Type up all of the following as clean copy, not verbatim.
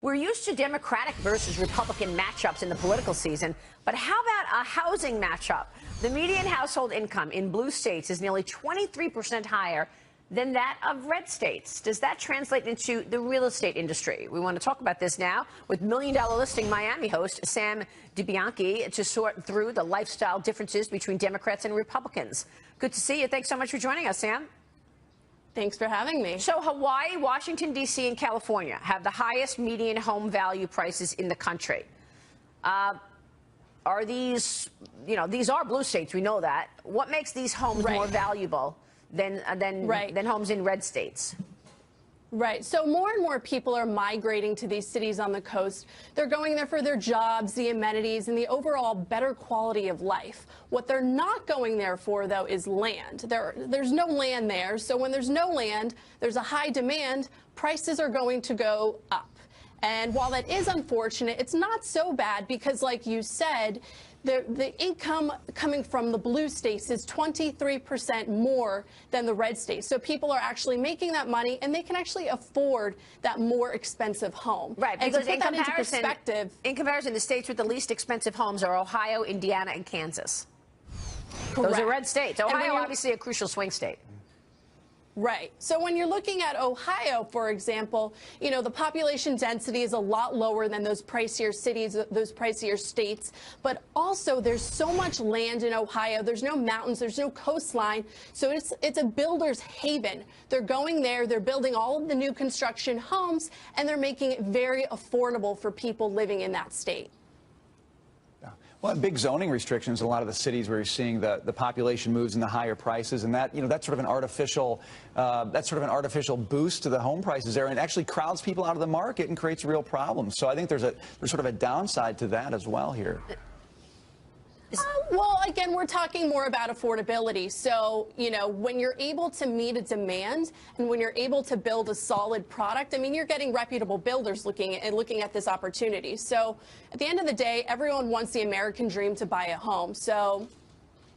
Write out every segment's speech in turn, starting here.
We're used to Democratic versus Republican matchups in the political season, but how about a housing matchup? The median household income in blue states is nearly 23% higher than that of red states. Does that translate into the real estate industry? We want to talk about this now with $1 Million Listing Miami host Sam DiBianchi to sort through the lifestyle differences between Democrats and Republicans. Good to see you. Thanks so much for joining us, Sam. Thanks for having me. So Hawaii, Washington, D.C., and California have the highest median home value prices in the country. Are these, these are blue states, we know that. What makes these homes more valuable than homes in red states? Right. So more and more people are migrating to these cities on the coast. They're going there for their jobs, the amenities, and the overall better quality of life. What they're not going there for, though, is land. There's no land there. So when there's no land, there's a high demand, prices are going to go up. And while that is unfortunate, it's not so bad because, like you said, the income coming from the blue states is 23% more than the red states. So people are actually making that money, and they can actually afford that more expensive home. Right, and because to put that into perspective, in comparison, the states with the least expensive homes are Ohio, Indiana, and Kansas. Correct. Those are red states. Ohio, obviously, a crucial swing state. Right. So when you're looking at Ohio, for example, the population density is a lot lower than those pricier cities, those pricier states. But also, there's so much land in Ohio. There's no mountains. There's no coastline. So it's a builder's haven. They're going there. They're building all of the new construction homes, and they're making it very affordable for people living in that state. Well, big zoning restrictions in a lot of the cities where you're seeing the population moves and the higher prices, and that that's sort of an artificial boost to the home prices there, and actually crowds people out of the market and creates real problems. So I think there's sort of a downside to that as well here. Well, again, we're talking more about affordability. So, when you're able to meet a demand and when you're able to build a solid product, I mean, you're getting reputable builders looking at this opportunity. So at the end of the day, everyone wants the American dream to buy a home. So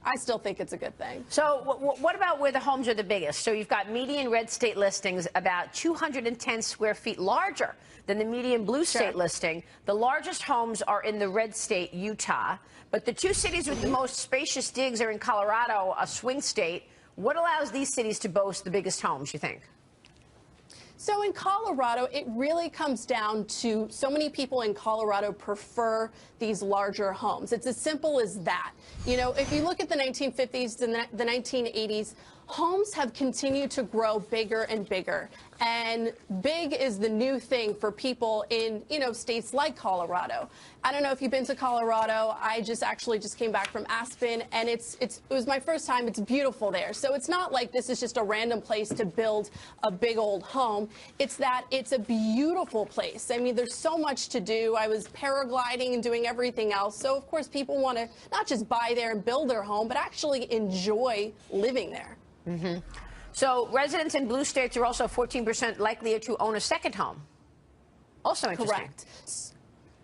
I still think it's a good thing. So what about where the homes are the biggest? So you've got median red state listings about 210 square feet larger than the median blue state listing. The largest homes are in the red state, Utah. But the two cities with the most spacious digs are in Colorado, a swing state. What allows these cities to boast the biggest homes, you think? So in Colorado, it really comes down to so many people in Colorado prefer these larger homes. It's as simple as that. If you look at the 1950s and the 1980s, homes have continued to grow bigger and bigger. And big is the new thing for people in, states like Colorado. I don't know if you've been to Colorado. I actually just came back from Aspen, and it was my first time. It's beautiful there. So it's not like this is just a random place to build a big old home. It's that it's a beautiful place. I mean, there's so much to do. I was paragliding and doing everything else. So, of course, people want to not just buy there and build their home, but actually enjoy living there. Mm-hmm. So residents in blue states are also 14% likelier to own a second home. Also interesting. Correct.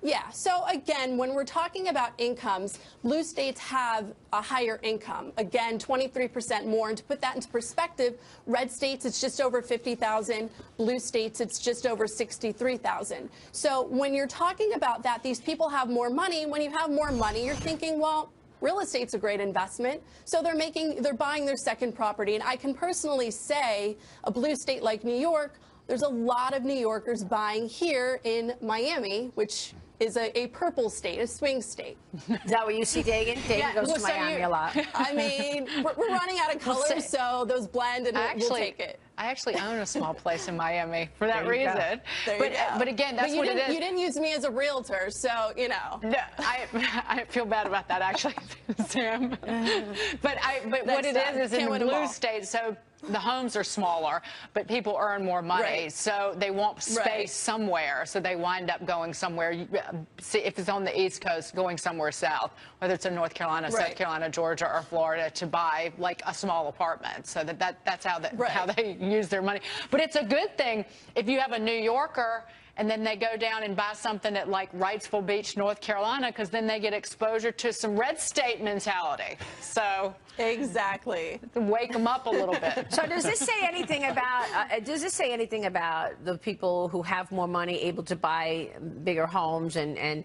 Yeah. So again, when we're talking about incomes, blue states have a higher income. Again, 23% more. And to put that into perspective, red states, it's just over 50,000. Blue states, it's just over 63,000. So when you're talking about that, these people have more money. When you have more money, you're thinking, well, real estate's a great investment. So they're buying their second property. And I can personally say a blue state like New York, there's a lot of New Yorkers buying here in Miami, which is a purple state, a swing state. Is that what you see, Dagen? Dagen goes to Miami a lot. I mean, we're running out of colors, so those blend, and we'll take it. I actually own a small place in Miami for that reason. But again, that's what it is. You didn't use me as a realtor, so, No, I feel bad about that, actually, Sam. But what it is in the blue states, so the homes are smaller, but people earn more money, so they want space somewhere, so they wind up going somewhere. See, if it's on the East Coast, going somewhere south, whether it's in North Carolina, South Carolina, Georgia, or Florida, to buy like a small apartment. So that's how they use their money. But it's a good thing if you have a New Yorker and then they go down and buy something at like Wrightsville Beach, North Carolina, because then they get exposure to some red state mentality. So exactly, wake them up a little bit. So does this say anything about the people who have more money able to buy bigger homes and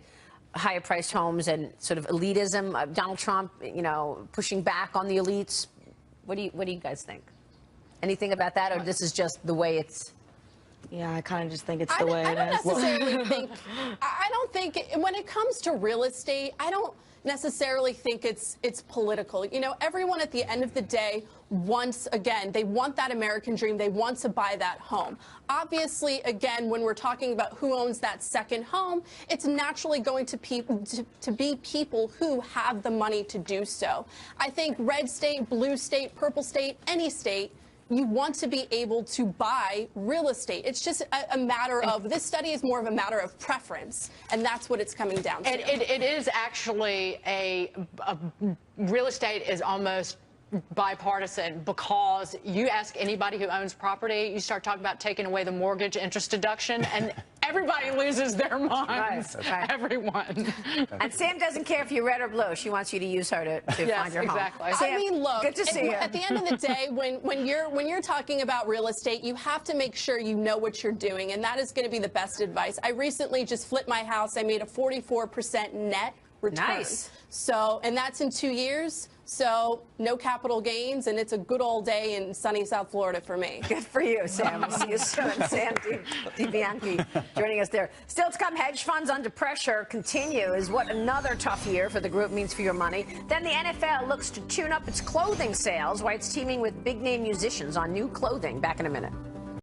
higher priced homes and sort of elitism? Donald Trump, you know, pushing back on the elites. What do you guys think? Anything about that, or this is just the way it's? Yeah, I kind of just think it's the way it is. I don't think when it comes to real estate, I don't necessarily think it's political. You know, everyone at the end of the day wants, again, they want that American dream. They want to buy that home. Obviously, again, when we're talking about who owns that second home, it's naturally going to be people who have the money to do so. I think red state, blue state, purple state, any state, you want to be able to buy real estate. It's just a matter of, this study is more of a matter of preference, and that's what it's coming down to. It is actually real estate is almost bipartisan, because you ask anybody who owns property, you start talking about taking away the mortgage interest deduction, and everybody loses their minds. Right. Everyone. And Sam doesn't care if you're red or blue. She wants you to use her to find your exactly. home. Sam, I mean, look, good to see you. At the end of the day, when you're talking about real estate, you have to make sure you know what you're doing, and that is going to be the best advice. I recently just flipped my house. I made a 44% net return. Nice. So, and that's in 2 years. So no capital gains, and it's a good old day in sunny South Florida for me. Good for you, Sam. We'll see you soon. Sam DiBianchi joining us there. Still to come, hedge funds under pressure continues. What another tough year for the group means for your money. Then the NFL looks to tune up its clothing sales while it's teaming with big-name musicians on new clothing. Back in a minute.